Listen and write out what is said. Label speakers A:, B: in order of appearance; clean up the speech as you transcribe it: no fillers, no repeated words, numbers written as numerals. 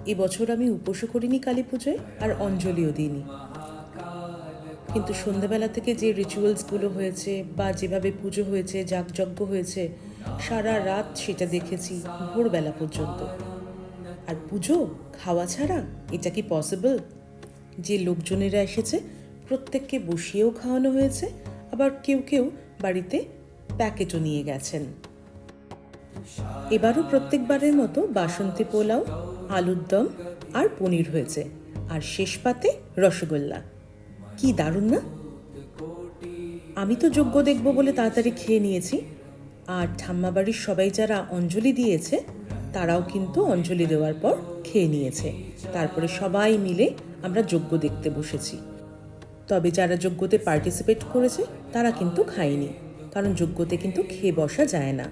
A: এবছর আমি উপোসও করিনি কালী পুজোয়, আর অঞ্জলিও দিইনি। কিন্তু সন্ধ্যাবেলা থেকে যে রিচুয়ালসগুলো হয়েছে বা যেভাবে পুজো হয়েছে, যাগযজ্ঞ হয়েছে, সারা রাত সেটা দেখেছি ভোরবেলা পর্যন্ত। আর পুজো খাওয়া ছাড়া এটা কি পসিবল? যে লোকজনেরা এসেছে প্রত্যেককে বসিয়েও খাওয়ানো হয়েছে, আবার কেউ কেউ বাড়িতে প্যাকেটও নিয়ে গেছেন। এবারও প্রত্যেকবারের মতো বাসন্তী পোলাও, আলুর দম আর পনির হয়েছে, আর শেষ পাতে রসগোল্লা। কি দারুণ না? আমি তো যজ্ঞ দেখব বলে তাড়াতাড়ি খেয়ে নিয়েছি, আর ঠাম্মা বাড়ির সবাই যারা অঞ্জলি দিয়েছে তারাও কিন্তু অঞ্জলি দেওয়ার পর খেয়ে নিয়েছে। তারপরে সবাই মিলে আমরা যজ্ঞ দেখতে বসেছি। তবে যারা যজ্ঞতে পার্টিসিপেট করেছে তারা কিন্তু খায়নি, কারণ যজ্ঞতে কিন্তু খেয়ে বসা যায় না।